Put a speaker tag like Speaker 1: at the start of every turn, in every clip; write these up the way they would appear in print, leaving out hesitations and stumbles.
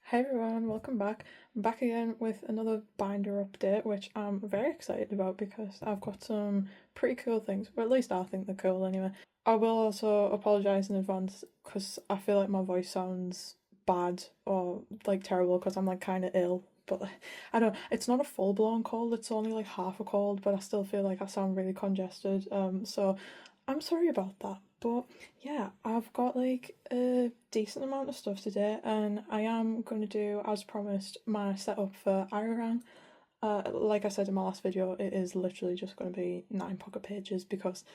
Speaker 1: Hey everyone, welcome back. I'm back again with another binder update, which I'm very excited about because I've got some pretty cool things, or at least I think they're cool anyway. I will also apologise in advance because I feel like my voice sounds bad or like terrible because I'm like kind of ill. But I don't, it's not a full blown cold, it's only like half a cold, but I still feel like I sound really congested. So I'm sorry about that. But yeah, I've got like a decent amount of stuff today, and I am going to do, as promised, my setup for ARIRANG. Like I said in my last video, it is literally just going to be 9 pocket pages because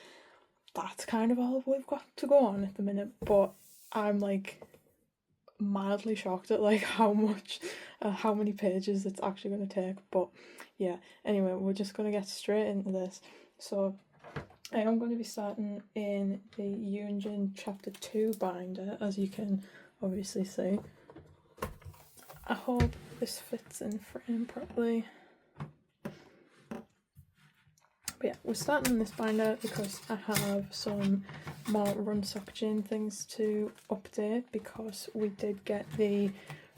Speaker 1: that's kind of all we've got to go on at the minute. But I'm like mildly shocked at like how many pages it's actually going to take. But yeah, anyway, we're just going to get straight into this. So I am going to be starting in the Yoongi Chapter 2 binder, as you can obviously see. I hope this fits in frame properly. But yeah, we're starting in this binder because I have some more Seokjin things to update because we did get the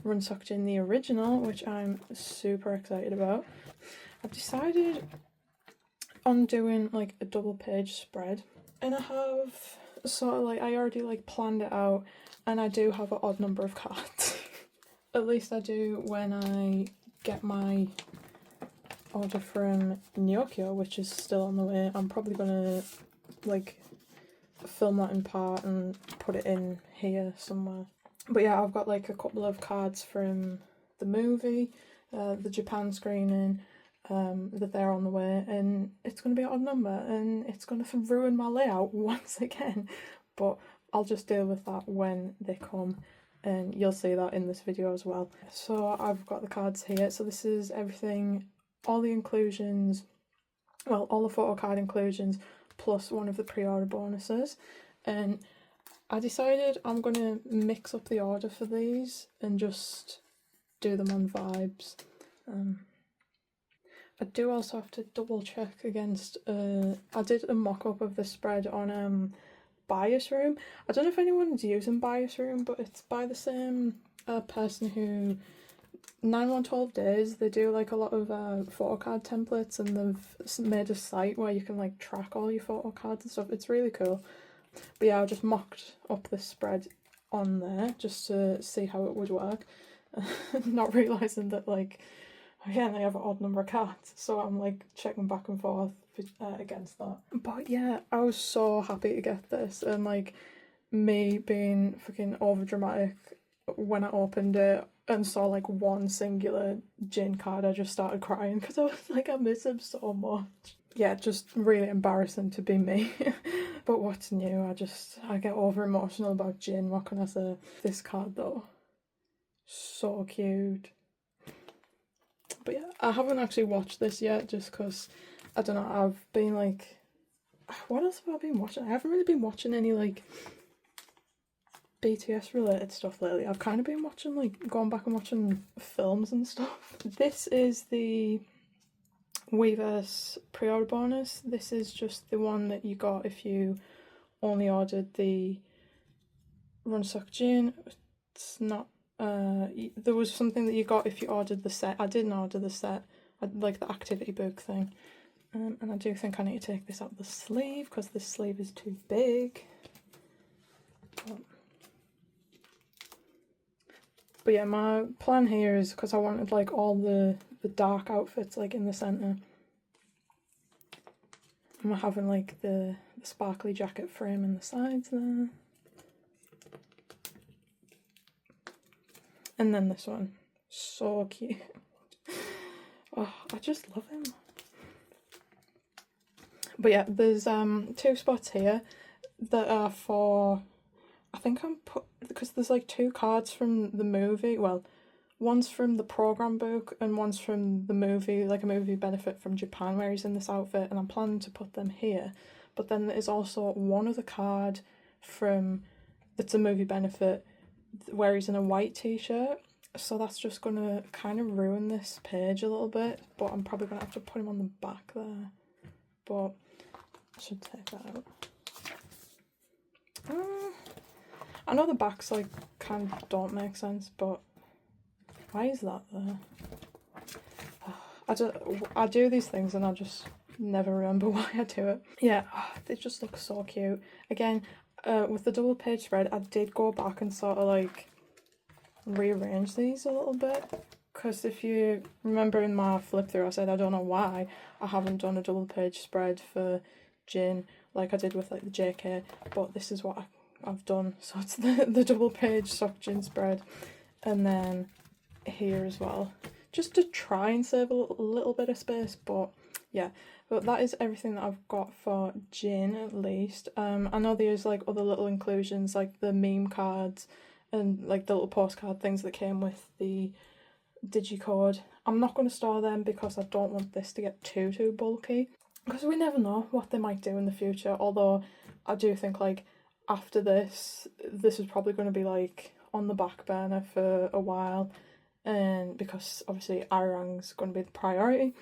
Speaker 1: Seokjin the original, which I'm super excited about. I've decided on doing like a double page spread, and I have sort of like, I already like planned it out, and I do have an odd number of cards. At least I do when I get my order from Gnocchio, which is still on the way. I'm probably gonna like film that in part and put it in here somewhere. But yeah, I've got like a couple of cards from the movie, the Japan screening, that they're on the way, and it's going to be an odd number and it's going to ruin my layout once again, but I'll just deal with that when they come, and you'll see that in this video as well. So I've got the cards here. So this is everything, all the inclusions, well, all the photo card inclusions plus one of the pre-order bonuses, and I decided I'm going to mix up the order for these and just do them on vibes. I do also have to double check against, I did a mock-up of the spread on Bias Room. I don't know if anyone's using Bias Room, but it's by the same person who 9112 Days, they do like a lot of photo card templates, and they've made a site where you can like track all your photo cards and stuff. It's really cool. But yeah, I just mocked up this spread on there just to see how it would work. Not realising that like, again, I have an odd number of cards, so I'm like checking back and forth against that. But yeah, I was so happy to get this, and like me being fucking over dramatic when I opened it and saw like one singular Jin card, I just started crying because I was like, I miss him so much. Yeah, just really embarrassing to be me. But what's new? I get over emotional about Jin, what can I say? This card though, so cute. But yeah, I haven't actually watched this yet just because, I don't know, I've been like, what else have I been watching? I haven't really been watching any like BTS related stuff lately. I've kind of been watching like, going back and watching films and stuff. This is the Weverse pre-order bonus. This is just the one that you got if you only ordered the Seokjin. It's not, there was something that you got if you ordered the set. I didn't order the set, like the activity book thing. And I do think I need to take this out of the sleeve because this sleeve is too big. But yeah, my plan here is, because I wanted like all the dark outfits like in the centre, and we're having like the sparkly jacket frame in the sides there. And then this one, so cute. Oh, I just love him. But yeah, there's 2 spots here that are for, I think because there's like 2 cards from the movie, well, one's from the program book and one's from the movie, like a movie benefit from Japan where he's in this outfit, and I'm planning to put them here. But then there's also one other card from, that's a movie benefit where he's in a white t-shirt, so that's just gonna kind of ruin this page a little bit, but I'm probably gonna have to put him on the back there, but I should take that out. I know the backs like kind of don't make sense, but Why is that there? I do these things and I just never remember why I do it. Yeah, they just look so cute. Again, with the double page spread, I did go back and sort of like rearrange these a little bit, because if you remember in my flip through I said I don't know why I haven't done a double page spread for Jin like I did with like the JK, but this is what I've done. So it's the double page Seokjin spread, and then here as well, just to try and save a little bit of space. But yeah, but that is everything that I've got for Jin, at least. I know there's like other little inclusions like the meme cards and like the little postcard things that came with the digicode. I'm not going to store them because I don't want this to get too bulky, because we never know what they might do in the future. Although I do think like after this is probably going to be like on the back burner for a while, and because obviously ARIRANG's going to be the priority.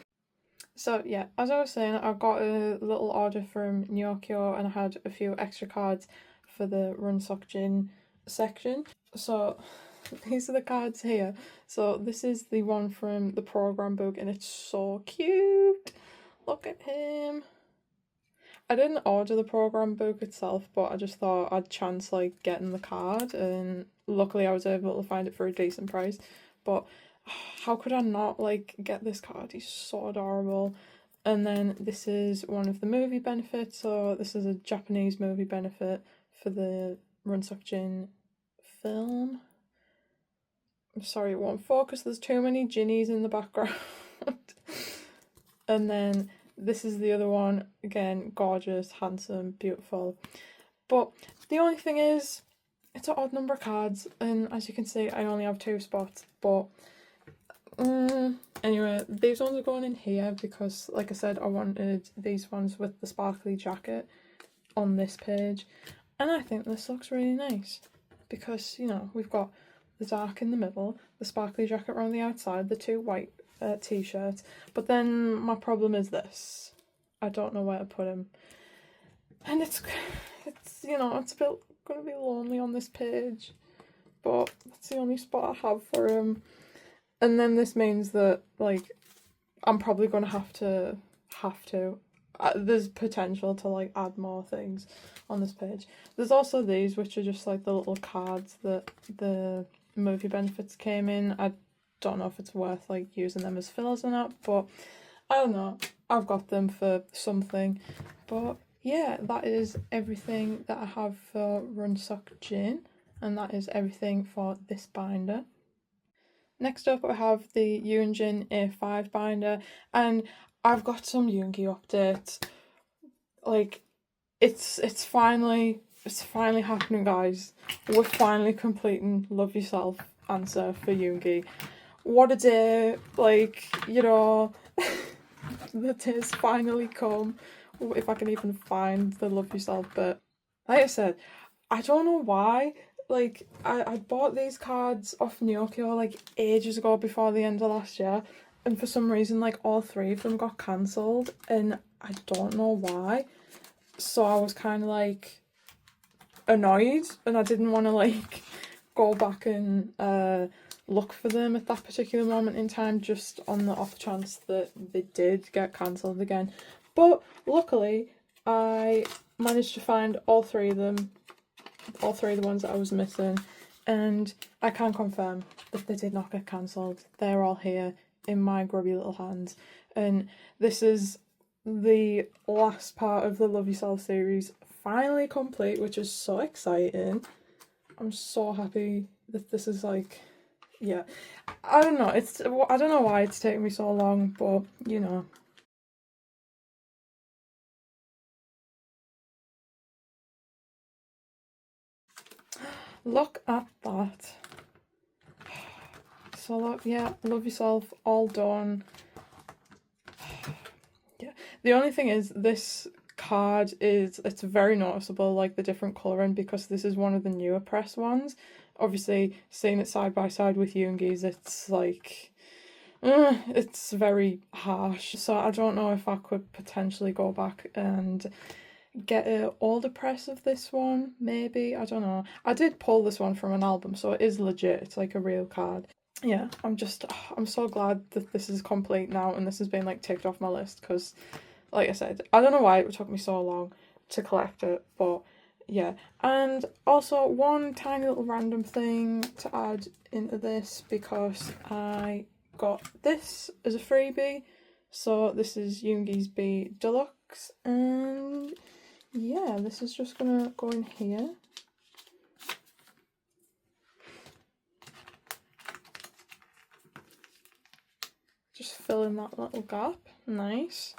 Speaker 1: So yeah, as I was saying, I got a little order from Nyokyo and I had a few extra cards for the Run Seokjin section. So these are the cards here. So this is the one from the program book and it's so cute. Look at him. I didn't order the program book itself, but I just thought I'd chance like getting the card, and luckily I was able to find it for a decent price. But how could I not like get this card? He's so adorable. And then this is one of the movie benefits. So this is a Japanese movie benefit for the Run Seokjin film. I'm sorry, it won't focus. There's too many Jinnies in the background. And then this is the other one. Again, gorgeous, handsome, beautiful. But the only thing is, it's an odd number of cards, and as you can see, I only have 2 spots. But anyway, these ones are going in here because, like I said, I wanted these ones with the sparkly jacket on this page, and I think this looks really nice because, you know, we've got the dark in the middle, the sparkly jacket around the outside, the 2 white t-shirts. But then my problem is this: I don't know where to put him, and it's you know, it's a bit gonna be lonely on this page, but that's the only spot I have for him. And then this means that like I'm probably gonna have to there's potential to like add more things on this page. There's also these, which are just like the little cards that the movie benefits came in. I don't know if it's worth like using them as fillers or not, but I don't know, I've got them for something. But yeah, that is everything that I have for Run Seokjin, and that is everything for this binder. Next up I have the Yoongi A5 binder, and I've got some Yoongi updates. Like, it's finally happening, guys. We're finally completing Love Yourself answer for Yoongi. What a day, like, you know, the day's finally come, if I can even find the Love Yourself bit. Like I said, I don't know why, like, I bought these cards off Nyokyo like ages ago before the end of last year, and for some reason like all 3 of them got cancelled, and I don't know why. So I was kind of like annoyed, and I didn't want to like go back and look for them at that particular moment in time, just on the off chance that they did get cancelled again. But luckily I managed to find all 3 of them, all 3 of the ones that I was missing, and I can confirm that they did not get cancelled. They're all here in my grubby little hands, and this is the last part of the Love Yourself series finally complete, which is so exciting. I'm so happy that this is like, yeah, I don't know, I don't know why it's taken me so long, but you know. Look at that. So yeah, Love Yourself, all done. Yeah, the only thing is this card it's very noticeable, like the different colouring, because this is one of the newer press ones. Obviously, seeing it side by side with Yoongi's, it's like, it's very harsh. So I don't know if I could potentially go back and get an older press of this one, maybe. I don't know. I did pull this one from an album, so it is legit. It's like a real card. yeah, I'm so glad that this is complete now and this has been like ticked off my list, because like I said, I don't know why it took me so long to collect it, but yeah. And also one tiny little random thing to add into this, because I got this as a freebie. So this is Yoongi's B Deluxe, and yeah, this is just gonna go in here. Just fill in that little gap. Nice.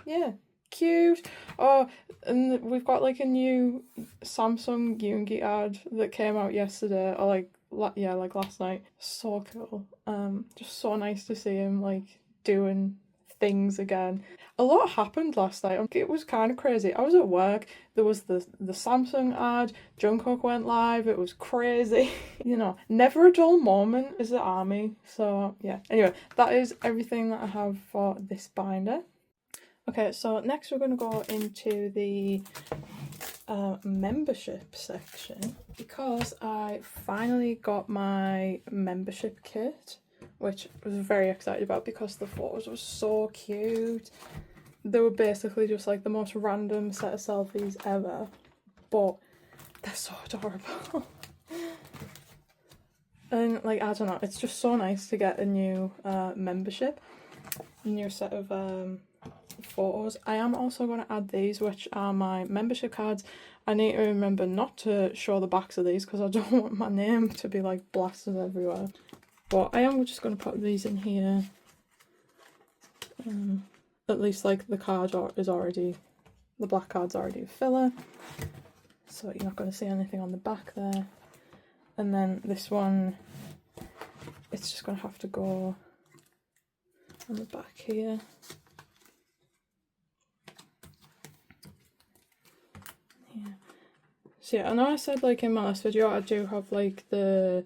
Speaker 1: Yeah, cute. Oh, and we've got like a new Samsung Yoongi ad that came out yesterday, or like like last night. So cool. Just so nice to see him like doing things again. A lot happened last night. It was kind of crazy. I was at work. There was the Samsung ad. Jungkook went live. It was crazy. You know, never a dull moment is at ARMY. So yeah. Anyway, that is everything that I have for this binder. Okay, so next we're going to go into the membership section, because I finally got my membership kit, which I was very excited about because the photos were so cute. They were basically just like the most random set of selfies ever, but they're so adorable. And like, I don't know, it's just so nice to get a new membership, a new set of photos. I am also going to add these, which are my membership cards. I need to remember not to show the backs of these because I don't want my name to be like blasted everywhere. But I am just going to put these in here. At least like the card is already, the black card's already a filler, so you're not going to see anything on the back there. And then this one, it's just going to have to go on the back here. Yeah. So yeah, I know I said like in my last video I do have like I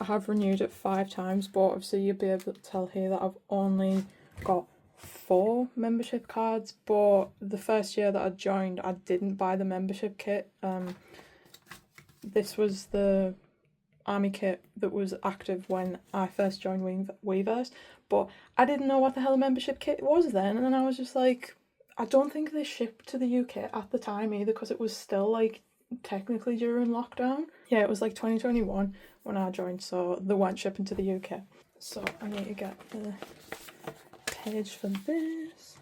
Speaker 1: have renewed it 5 times, but obviously you'll be able to tell here that I've only got 4 membership cards, but the first year that I joined I didn't buy the membership kit. This was the ARMY kit that was active when I first joined Weverse, but I didn't know what the hell a membership kit was then, and then I was just like, I don't think they shipped to the UK at the time either, because it was still like technically during lockdown. Yeah, it was like 2021 when I joined, so they weren't shipping to the UK. So I need to get the page for this.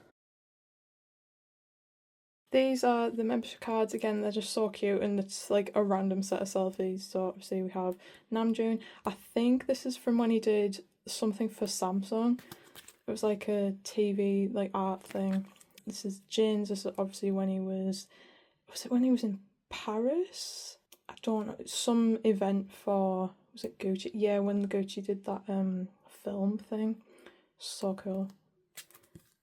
Speaker 1: These are the membership cards. Again, they're just so cute, and it's like a random set of selfies. So obviously we have Namjoon. I think this is from when he did something for Samsung. It was like a TV like art thing. This is Jin's. This is obviously when he was it when he was in Paris? I don't know. Some event for, was it Gucci? Yeah, when Gucci did that film thing. So cool.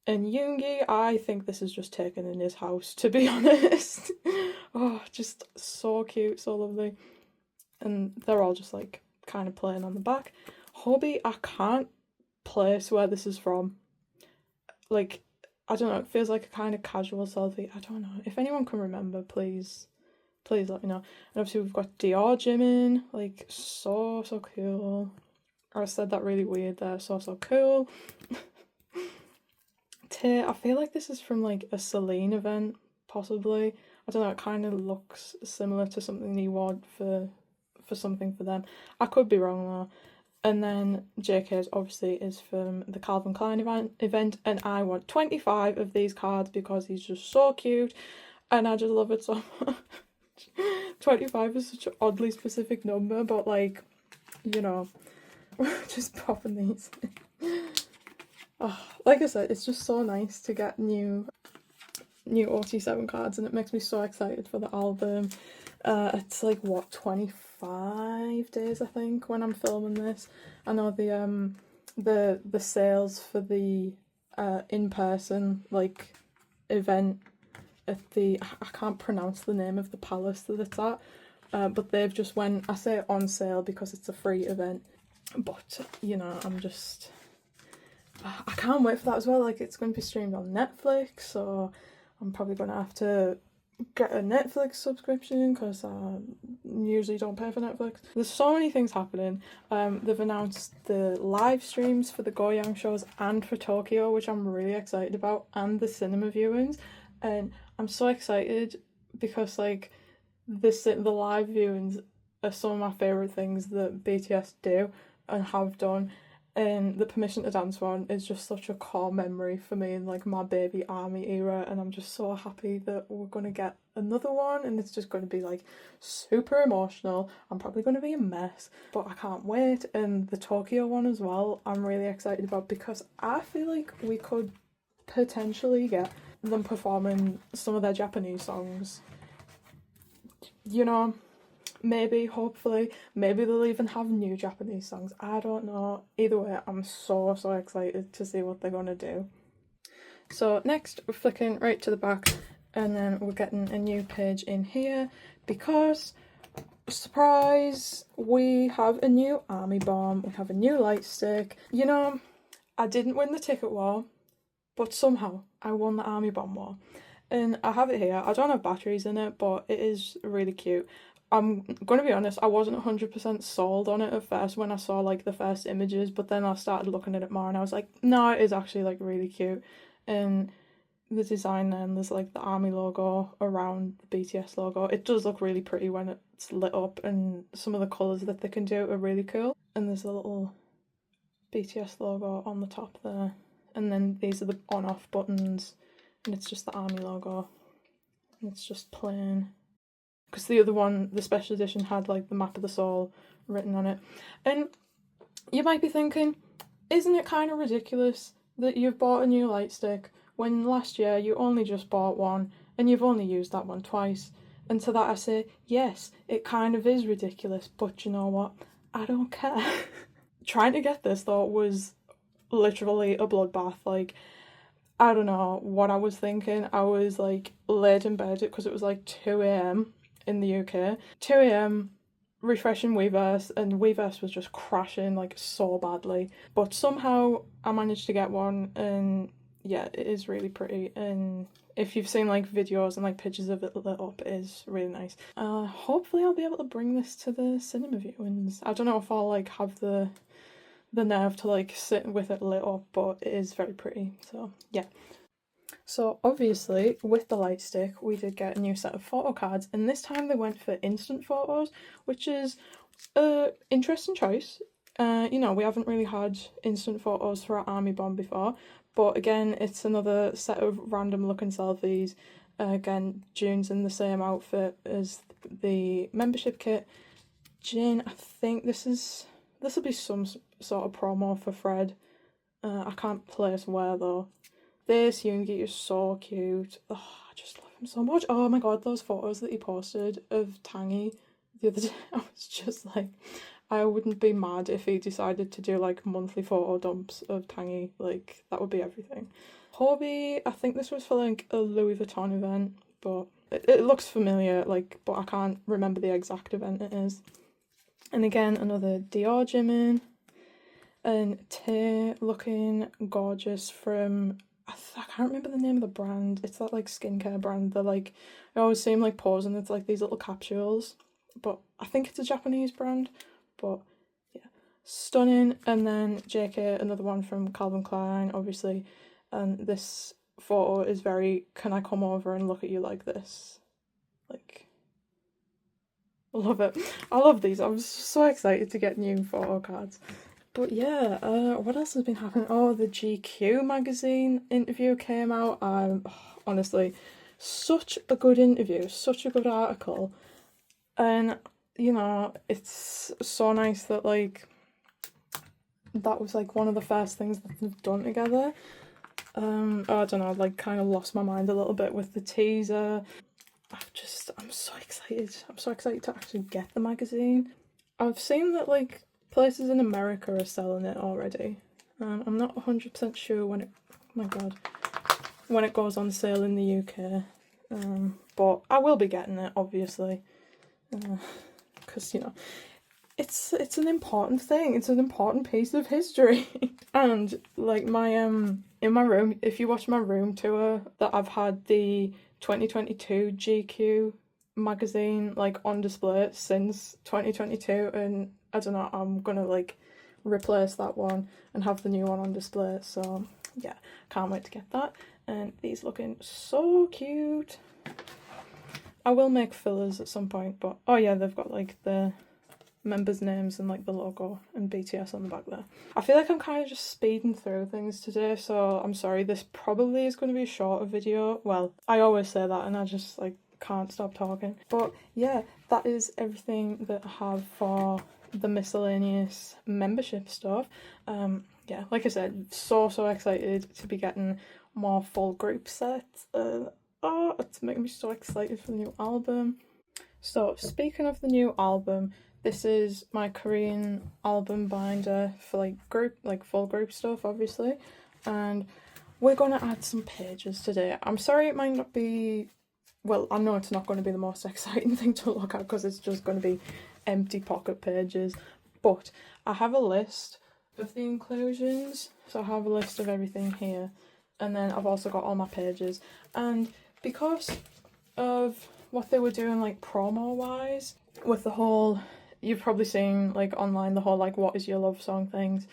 Speaker 1: And Yoongi, I think this is just taken in his house, to be honest. Oh, just so cute, so lovely. And they're all just like kind of playing on the back. Hobie, I can't place where this is from. Like, I don't know, it feels like a kind of casual selfie. I don't know. If anyone can remember, please let me know. And obviously we've got Dior Jimin, like so cool. Or I said that really weird there, so cool. I feel like this is from like a Celine event, possibly. I don't know, it kind of looks similar to something he wore for something for them. I could be wrong though. And then JK's obviously is from the Calvin Klein event, and I want 25 of these cards because he's just so cute and I just love it so much. 25 is such an oddly specific number, but like, you know, just popping these. Oh, like I said, it's just so nice to get new OT7 cards, and it makes me so excited for the album. It's like what, 25 days I think when I'm filming this. I know the sales for the in-person like event at the, I can't pronounce the name of the palace that it's at, but they've just went, I say on sale because it's a free event, but you know, I can't wait for that as well. Like, it's going to be streamed on Netflix, so I'm probably going to have to get a Netflix subscription because I usually don't pay for Netflix. There's so many things happening. They've announced the live streams for the Goyang shows and for Tokyo, which I'm really excited about, and the cinema viewings. And I'm so excited because like the live viewings are some of my favourite things that BTS do and have done. And the Permission to Dance one is just such a core memory for me in like my baby ARMY era, and I'm just so happy that we're gonna get another one, and it's just gonna be like super emotional. I'm probably gonna be a mess, but I can't wait. And the Tokyo one as well, I'm really excited about because I feel like we could potentially get them performing some of their Japanese songs. You know, maybe, hopefully, maybe they'll even have new Japanese songs. I don't know. Either way, I'm so excited to see what they're gonna do. So next, we're flicking right to the back, and then we're getting a new page in here because, surprise, we have a new ARMY bomb. We have a new light stick. You know, I didn't win the ticket war, but somehow I won the ARMY bomb war. And I have it here. I don't have batteries in it, but it is really cute. I'm going to be honest, I wasn't 100% sold on it at first when I saw like the first images, but then I started looking at it more and I was like, no, it is actually like really cute. And the design, then there's like the ARMY logo around the BTS logo. It does look really pretty when it's lit up, and some of the colours that they can do are really cool. And there's a little BTS logo on the top there. And then these are the on-off buttons, and it's just the ARMY logo. And it's just plain. Because the other one, the special edition, had like the map of the soul written on it. And you might be thinking, isn't it kind of ridiculous that you've bought a new light stick when last year you only just bought one and you've only used that one twice? And to that I say, yes, it kind of is ridiculous, but you know what? I don't care. Trying to get this though was literally a bloodbath. Like, I don't know what I was thinking. I was like laid in bed because it was like 2 a.m. in the UK. 2 a.m. refreshing Weverse, and Weverse was just crashing like so badly. But somehow I managed to get one, and yeah, it is really pretty. And if you've seen like videos and like pictures of it lit up, it is really nice. Hopefully I'll be able to bring this to the cinema viewings. I don't know if I'll like have the nerve to like sit with it lit up, but it is very pretty. So yeah. So obviously, with the light stick, we did get a new set of photo cards, and this time they went for instant photos, which is an interesting choice. You know, we haven't really had instant photos for our ARMY bomb before, but again, it's another set of random looking selfies. Again, June's in the same outfit as the membership kit. Jin, I think this will be some sort of promo for Fred. I can't place where though. This Yoongi is so cute. Oh, I just love him so much. Oh my god, those photos that he posted of Tangy the other day, I was just like, I wouldn't be mad if he decided to do like monthly photo dumps of Tangy. Like, that would be everything. Hobie, I think this was for like a Louis Vuitton event, but it looks familiar, like, but I can't remember the exact event it is. And again, another Dior Jimin, and Tay looking gorgeous from, I can't remember the name of the brand. It's that like skincare brand. They're like, I always see him like posing. It's like these little capsules, but I think it's a Japanese brand. But yeah, stunning. And then JK, another one from Calvin Klein, obviously. And this photo is very, can I come over and look at you like this? Like, I love it. I love these. I'm so excited to get new photo cards. But yeah, what else has been happening? Oh, the GQ magazine interview came out. Honestly, such a good interview, such a good article. And, you know, it's so nice that, like, that was, like, one of the first things that they've done together. I don't know, like, kind of lost my mind a little bit with the teaser. I'm so excited. I'm so excited to actually get the magazine. I've seen that, like, places in America are selling it already. I'm not 100% sure when it goes on sale in the UK. But I will be getting it, obviously. Because, you know, it's an important thing. It's an important piece of history. And, like, my in my room, if you watch my room tour that I've had the 2022 GQ magazine like on display since 2022, and I don't know, I'm gonna like replace that one and have the new one on display. So yeah, can't wait to get that. And these looking so cute. I will make fillers at some point, but oh yeah, they've got like the members' names and like the logo and BTS on the back there. I feel like I'm kind of just speeding through things today, so I'm sorry, this probably is going to be a shorter video. Well, I always say that and I just like can't stop talking. But yeah, that is everything that I have for the miscellaneous membership stuff. Yeah, like I said, so excited to be getting more full group sets. Oh, it's making me so excited for the new album. So speaking of the new album, this is my Korean album binder for like full group stuff, obviously, and we're gonna add some pages today. I'm sorry it might not be, well, I know it's not going to be the most exciting thing to look at because it's just going to be empty pocket pages, but I have a list of the inclusions, so I have a list of everything here, and then I've also got all my pages. And because of what they were doing like promo wise with the whole, you've probably seen like online the whole like what is your love song things,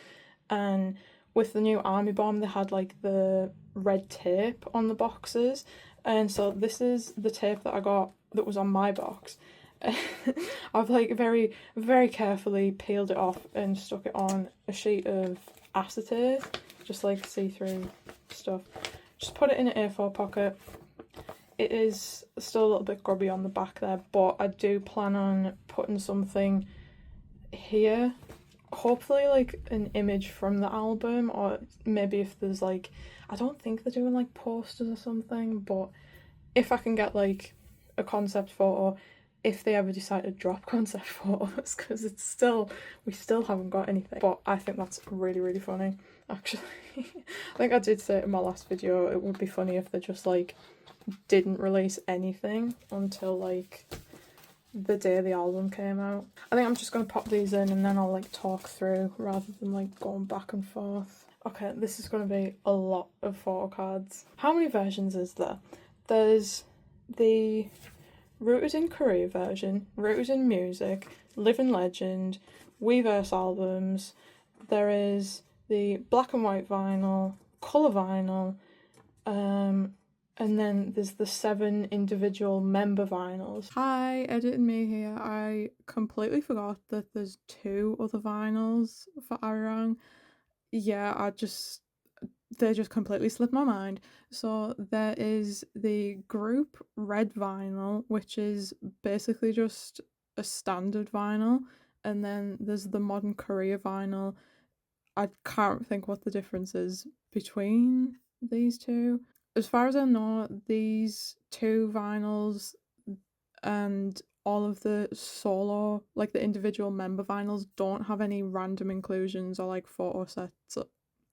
Speaker 1: and with the new ARMY bomb they had like the red tape on the boxes, and so this is the tape that I got that was on my box. I've like very carefully peeled it off and stuck it on a sheet of acetate, just like see-through stuff. Just put it in an A4 pocket. It is still a little bit grubby on the back there, but I do plan on putting something here, hopefully like an image from the album, or maybe if there's like, I don't think they're doing like posters or something, but if I can get like a concept photo, if they ever decide to drop concept photos, because we still haven't got anything. But I think that's really funny, actually. I think I did say it in my last video, it would be funny if they just like didn't release anything until like the day the album came out. I think I'm just going to pop these in and then I'll like talk through rather than like going back and forth. Okay, this is going to be a lot of photo cards. How many versions is there? There's the Rooted in Korea version, Rooted in Music, Living Legend, Weverse albums. There is the black and white vinyl, colour vinyl, and then there's the 7 individual member vinyls. Hi, editing me here. I completely forgot that there's 2 other vinyls for ARIRANG. Yeah, they just completely slipped my mind. So there is the group red vinyl, which is basically just a standard vinyl, and then there's the modern Korea vinyl. I can't think what the difference is between these two. As far as I know, these 2 vinyls and all of the solo, like the individual member vinyls, don't have any random inclusions or like photo sets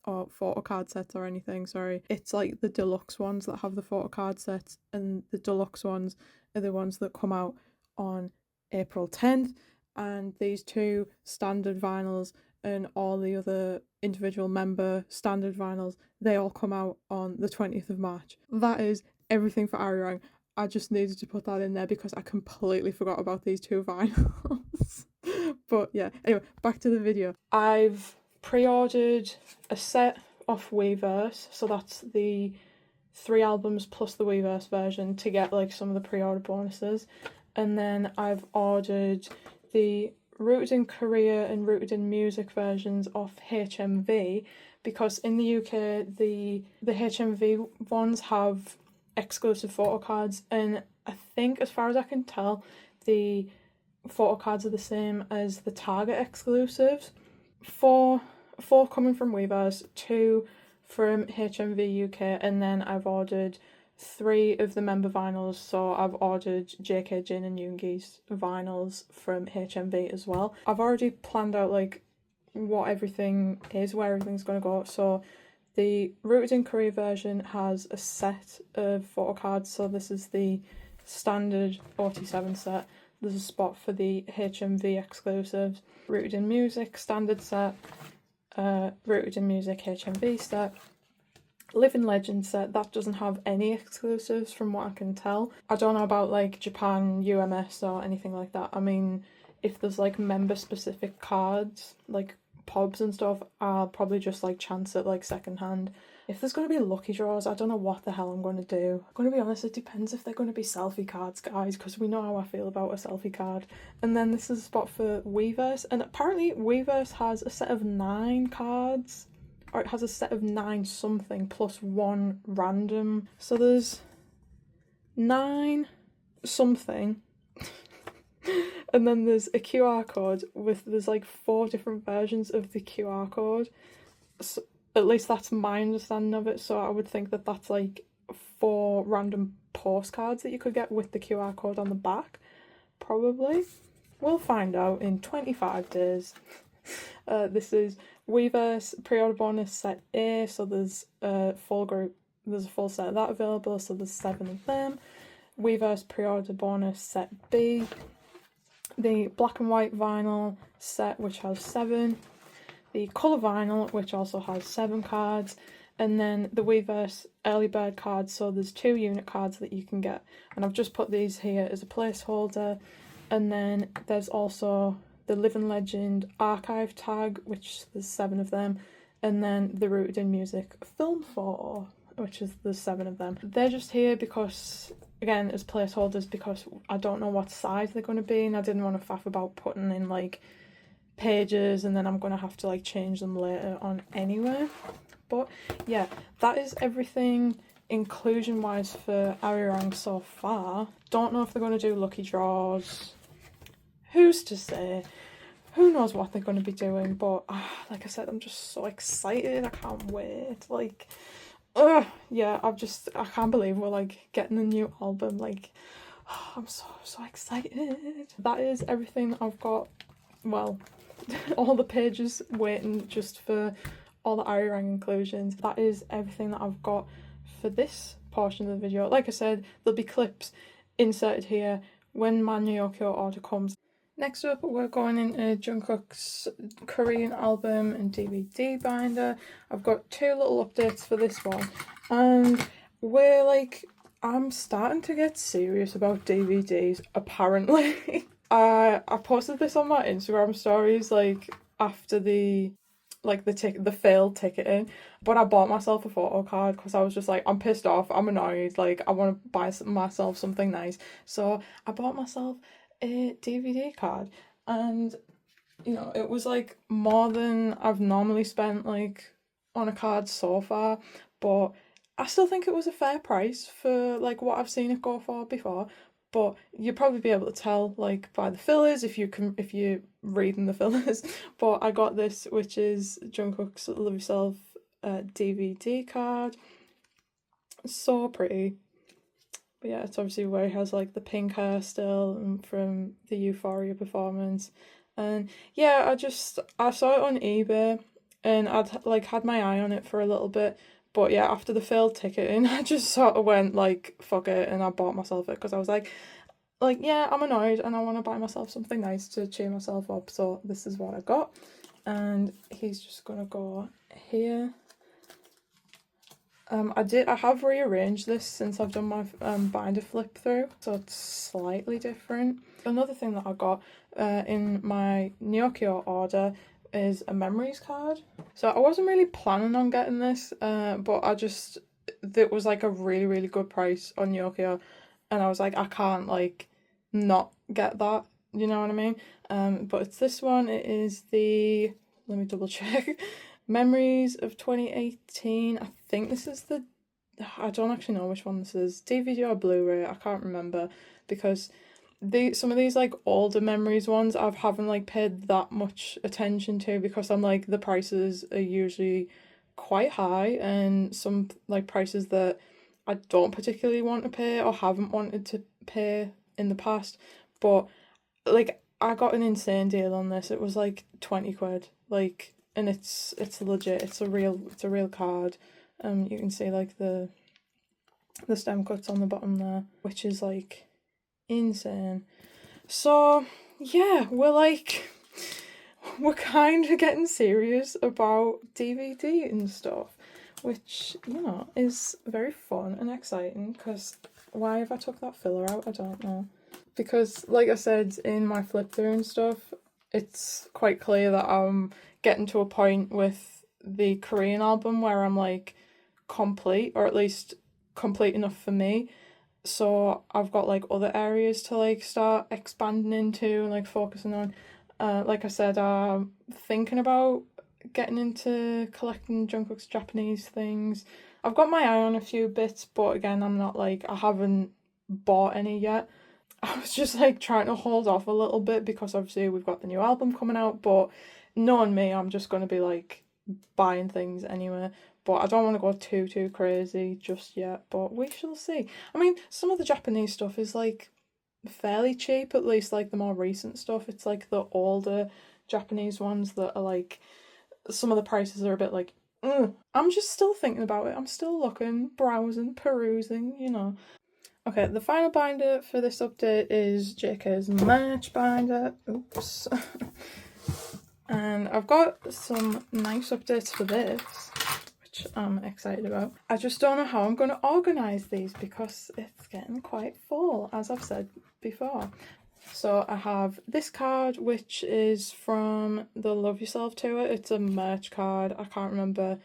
Speaker 1: or photo card sets or anything, sorry. It's like the deluxe ones that have the photo card sets, and the deluxe ones are the ones that come out on April 10th, and these 2 standard vinyls and all the other individual member standard vinyls, they all come out on the 20th of March. That is everything for ARIRANG. I just needed to put that in there because I completely forgot about these 2 vinyls. But yeah, anyway, back to the video. I've pre-ordered a set off Weverse, so that's the 3 albums plus the Weverse version to get like some of the pre-order bonuses, and then I've ordered the Rooted in Korea and Rooted in Music versions of HMV, because in the UK the HMV ones have exclusive photo cards, and I think as far as I can tell the photo cards are the same as the Target exclusives. 4 coming from Weverse, 2 from HMV UK, and then I've ordered 3 of the member vinyls, so I've ordered Jin and Yoongi's vinyls from HMV as well. I've already planned out like what everything is, where everything's going to go. So the Rooted in Korea version has a set of photo cards, so this is the standard 47 set. There's a spot for the HMV exclusives. Rooted in Music standard set, Rooted in Music HMV set, Living Legend set, that doesn't have any exclusives from what I can tell. I don't know about like Japan, UMS or anything like that. I mean, if there's like member specific cards, like pobs and stuff, I'll probably just like chance it like second hand. If there's going to be lucky draws, I don't know what the hell I'm going to do. I'm going to be honest, it depends if they're going to be selfie cards, guys, because we know how I feel about a selfie card. And then this is a spot for Weverse, and apparently Weverse has a set of 9 cards, or it has a set of 9 something plus 1 random. So there's 9 something. And then there's a QR code there's like 4 different versions of the QR code. So, at least that's my understanding of it. So I would think that that's like 4 random postcards that you could get with the QR code on the back. Probably. We'll find out in 25 days. This is Weverse pre-order bonus set A. So there's a full group. There's a full set of that available. So there's 7 of them. Weverse pre-order bonus set B. The black and white vinyl set, which has 7. The colour vinyl, which also has 7 cards, and then the Weverse early bird cards, so there's 2 unit cards that you can get, and I've just put these here as a placeholder. And then there's also the Living Legend archive tag, which there's 7 of them, and then the Rooted in Music film photo, which is there's 7 of them. They're just here because, again, as placeholders, because I don't know what size they're going to be, and I didn't want to faff about putting in like pages and then I'm going to have to like change them later on anyway. But yeah, that is everything inclusion wise for ARIRANG so far. Don't know if they're going to do lucky draws, who's to say, who knows what they're going to be doing, but like I said, I'm just so excited. I can't wait. Like yeah, I can't believe we're like getting a new album. Like I'm so excited. That is everything that I've got. Well, all the pages waiting just for all the ARIRANG inclusions. That is everything that I've got for this portion of the video. Like I said, there'll be clips inserted here when my New Yorkio order comes. Next up, we're going into Jungkook's Korean album and DVD binder. I've got 2 little updates for this one, and I'm starting to get serious about DVDs, apparently. I posted this on my Instagram stories like after the failed ticketing, but I bought myself a photo card because I was just like, I'm pissed off, I'm annoyed, like I want to buy myself something nice. So I bought myself a DVD card, and you know, it was like more than I've normally spent like on a card so far, but I still think it was a fair price for like what I've seen it go for before. But you'll probably be able to tell like by the fillers if you're reading the fillers. But I got this, which is Jungkook's Love Yourself DVD card. So pretty. But yeah, it's obviously where he has like the pink hair still from the Euphoria performance. And yeah, I saw it on eBay and I'd like had my eye on it for a little bit. But yeah, after the failed ticketing, I just sort of went like, fuck it, and I bought myself it because I was like, yeah, I'm annoyed and I want to buy myself something nice to cheer myself up. So this is what I got. And he's just going to go here. I have rearranged this since I've done my binder flip through, so it's slightly different. Another thing that I got in my Nyokyo order is a memories card. So I wasn't really planning on getting this, but it was like a really good price on Nyokyo, and I was like, I can't like not get that, you know what I mean? But it's this one. It is the, let me double check, Memories of 2018. I think this is I don't actually know which one this is, DVD or Blu-ray, I can't remember, because some of these like older memories ones I haven't like paid that much attention to because I'm like the prices are usually quite high, and some like prices that I don't particularly want to pay or haven't wanted to pay in the past. But like I got an insane deal on this. It was like 20 quid, like, and it's legit. It's a real card. You can see like the stem cuts on the bottom there, which is like insane. So yeah, we're kind of getting serious about DVD and stuff, which, you know, is very fun and exciting, because why have I took that filler out? I don't know. Because, like I said in my flip through and stuff, it's quite clear that I'm getting to a point with the Korean album where I'm like complete, or at least complete enough for me. So I've got like other areas to like start expanding into and like focusing on. Like I said, I'm thinking about getting into collecting Jungkook's Japanese things. I've got my eye on a few bits, but again, I haven't bought any yet. I was just like trying to hold off a little bit because obviously we've got the new album coming out, but knowing me, I'm just going to be like buying things anyway. But I don't want to go too crazy just yet, but we shall see. I mean, some of the Japanese stuff is like fairly cheap, at least like the more recent stuff. It's like the older Japanese ones that are like, some of the prices are a bit like, I'm just still thinking about it. I'm still looking, browsing, perusing, you know. Okay, the final binder for this update is JK's merch binder. Oops. And I've got some nice updates for this, which I'm excited about. I just don't know how I'm going to organise these because it's getting quite full, as I've said before. So I have this card, which is from the Love Yourself tour. It's a merch card. I can't remember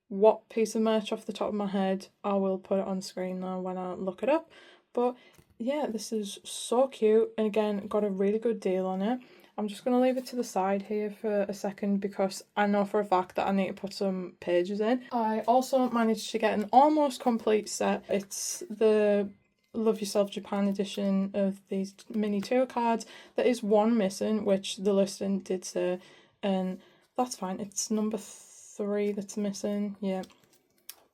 Speaker 1: what piece of merch off the top of my head. I will put it on screen now when I look it up. But yeah, this is so cute, and again, got a really good deal on it. I'm just going to leave it to the side here for a second because I know for a fact that I need to put some pages in. I also managed to get an almost complete set. It's the Love Yourself Japan edition of these mini tour cards. There is one missing, which the listing did say, and that's fine. It's number 3 that's missing, yeah.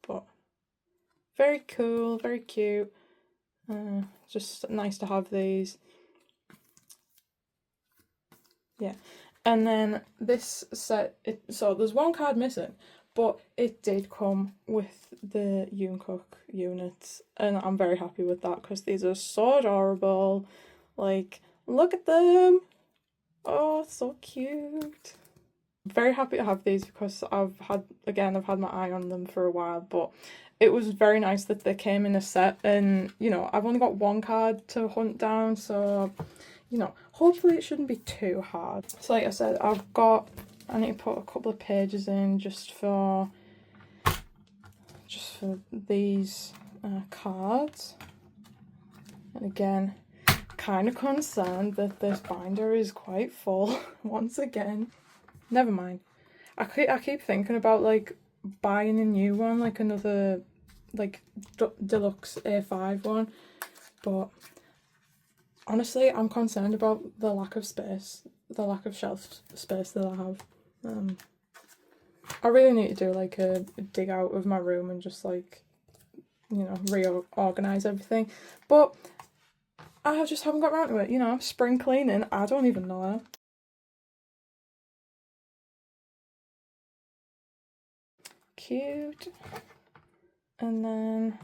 Speaker 1: But very cool, very cute. Just nice to have these. Yeah, and then this set, so there's one card missing, but it did come with the Jungkook units, and I'm very happy with that because these are so adorable. Like, look at them. Oh, so cute. Very happy to have these because I've had my eye on them for a while, but it was very nice that they came in a set, and you know, I've only got one card to hunt down, so you know, hopefully it shouldn't be too hard. So like I said, I need to put a couple of pages in just for these cards. And again, kind of concerned that this binder is quite full once again. Never mind. I keep thinking about like buying a new one, like another like deluxe A5 one, but honestly, I'm concerned about the lack of space, the lack of shelf space that I have. I really need to do like a dig out of my room and just like, you know, reorganise everything. But I just haven't got around to it, you know, spring cleaning, I don't even know. Cute. And then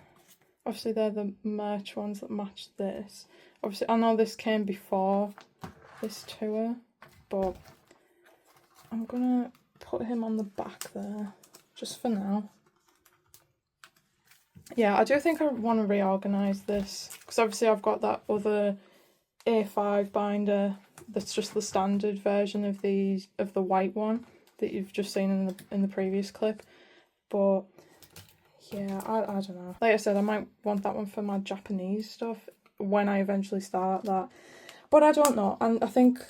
Speaker 1: obviously they're the merch ones that match this. Obviously I know this came before this tour, but I'm gonna put him on the back there just for now. Yeah, I do think I want to reorganise this because obviously I've got that other A5 binder that's just the standard version of the white one that you've just seen in the previous clip. But yeah, I don't know. Like I said, I might want that one for my Japanese stuff when I eventually start that. But I don't know. And I think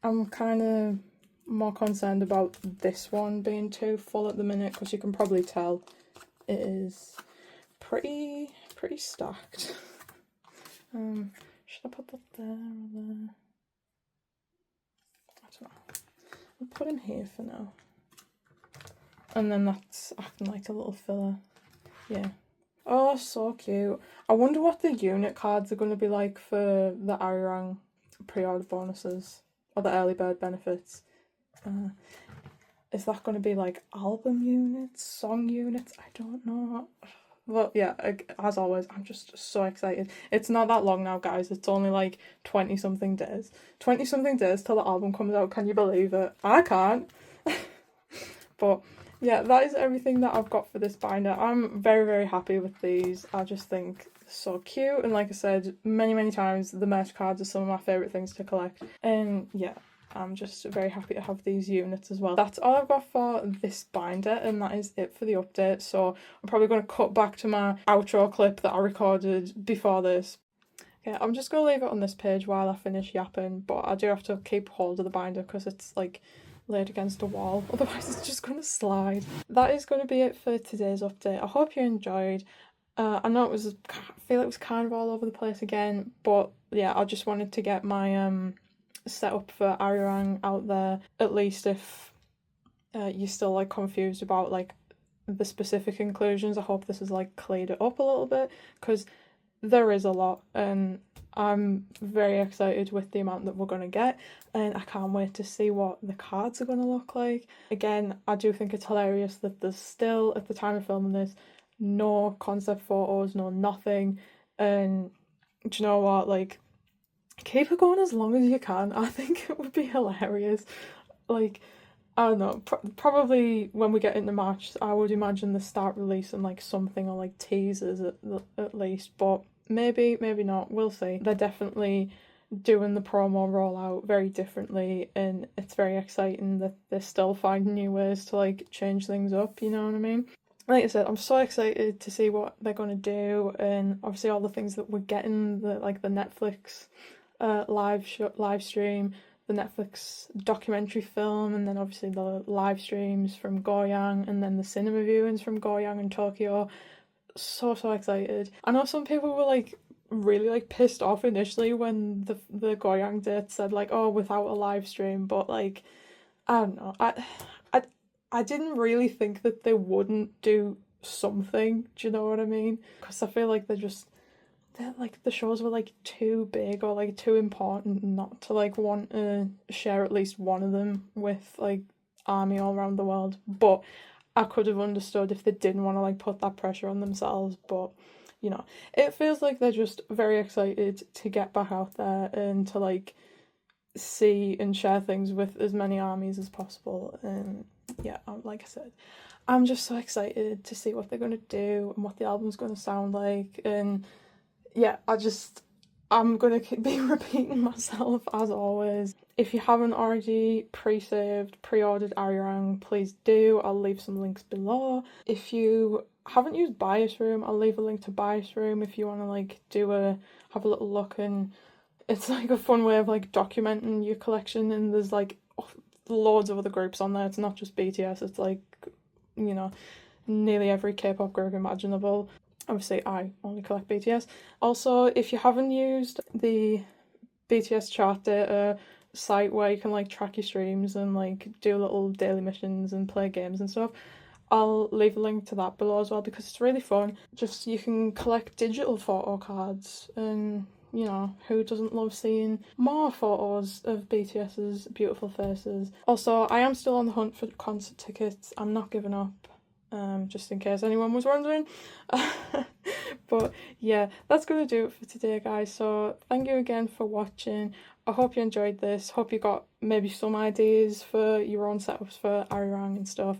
Speaker 1: I'm kind of more concerned about this one being too full at the minute because you can probably tell it is pretty stacked. Should I put that there or there? I don't know. I'll put him here for now. And then that's acting like a little filler. Yeah. Oh, so cute. I wonder what the unit cards are going to be like for the ARIRANG pre-order bonuses or the early bird benefits. Is that going to be like album units, song units? I don't know. Well, yeah, as always, I'm just so excited. It's not that long now, guys. It's only like 20-something days. 20-something days till the album comes out. Can you believe it? I can't. But yeah, that is everything that I've got for this binder. I'm very, very happy with these. I just think they're so cute, and like I said many times, the merch cards are some of my favourite things to collect. And yeah, I'm just very happy to have these units as well. That's all I've got for this binder, and that is it for the update. So I'm probably going to cut back to my outro clip that I recorded before this. Okay, I'm just going to leave it on this page while I finish yapping, but I do have to keep hold of the binder because it's like laid against a wall, otherwise it's just going to slide. That is going to be it for today's update. I hope you enjoyed. I know I feel it was kind of all over the place again, but yeah, I just wanted to get my setup for ARIRANG out there, at least if you're still like confused about like the specific inclusions. I hope this has like cleared it up a little bit, because there is a lot, and I'm very excited with the amount that we're going to get, and I can't wait to see what the cards are going to look like. Again, I do think it's hilarious that there's still, at the time of filming this, no concept photos, no nothing, and do you know what, like, keep it going as long as you can. I think it would be hilarious. Like, I don't know, probably when we get into March, I would imagine they start releasing like something, or like teasers at least, but maybe not, we'll see. They're definitely doing the promo rollout very differently, and it's very exciting that they're still finding new ways to like change things up, you know what I mean? Like I said, I'm so excited to see what they're going to do, and obviously all the things that we're getting, the Netflix live stream, the Netflix documentary film, and then obviously the live streams from Goyang, and then the cinema viewings from Goyang and Tokyo. So excited. I know some people were like really like pissed off initially when the Goyang date said like, oh, without a live stream, but like, I don't know, I didn't really think that they wouldn't do something, do you know what I mean? Because I feel like like the shows were like too big or like too important not to like want to share at least one of them with like ARMY all around the world. But I could have understood if they didn't want to like put that pressure on themselves, but you know, it feels like they're just very excited to get back out there and to like see and share things with as many armies as possible. And yeah, like I said, I'm just so excited to see what they're going to do and what the album's going to sound like. And yeah, I'm going to be repeating myself as always. If you haven't already pre-saved, pre-ordered ARIRANG, please do. I'll leave some links below. If you haven't used Bias Room, I'll leave a link to Bias Room if you want to like have a little look, and it's like a fun way of like documenting your collection, and there's like loads of other groups on there. It's not just BTS, it's like, you know, nearly every K-pop group imaginable. Obviously, I only collect BTS. Also, if you haven't used the BTS chart data site where you can like track your streams and like do little daily missions and play games and stuff, I'll leave a link to that below as well, because it's really fun. Just, you can collect digital photo cards, and you know, who doesn't love seeing more photos of BTS's beautiful faces? Also, I am still on the hunt for concert tickets. I'm not giving up. Just in case anyone was wondering. But yeah, that's gonna do it for today, guys. So thank you again for watching. I hope you enjoyed this. Hope you got maybe some ideas for your own setups for ARIRANG and stuff.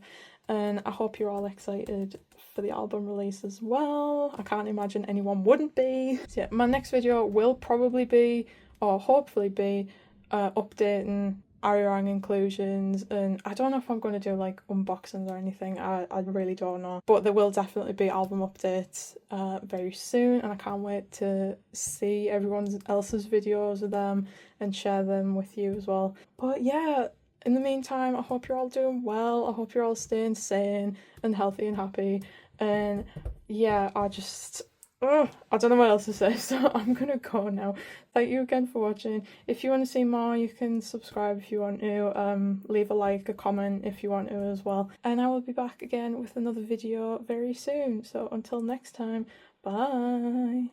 Speaker 1: And I hope you're all excited for the album release as well. I can't imagine anyone wouldn't be. So yeah, my next video will probably be, or hopefully be, updating ARIRANG inclusions, and I don't know if I'm going to do like unboxings or anything. I really don't know, but there will definitely be album updates very soon, and I can't wait to see everyone else's videos of them and share them with you as well. But yeah, in the meantime, I hope you're all doing well. I hope you're all staying sane and healthy and happy. And yeah, I don't know what else to say, so I'm gonna go now. Thank you again for watching. If you want to see more, you can subscribe if you want to, leave a like, a comment if you want to as well. And I will be back again with another video very soon. So until next time, bye!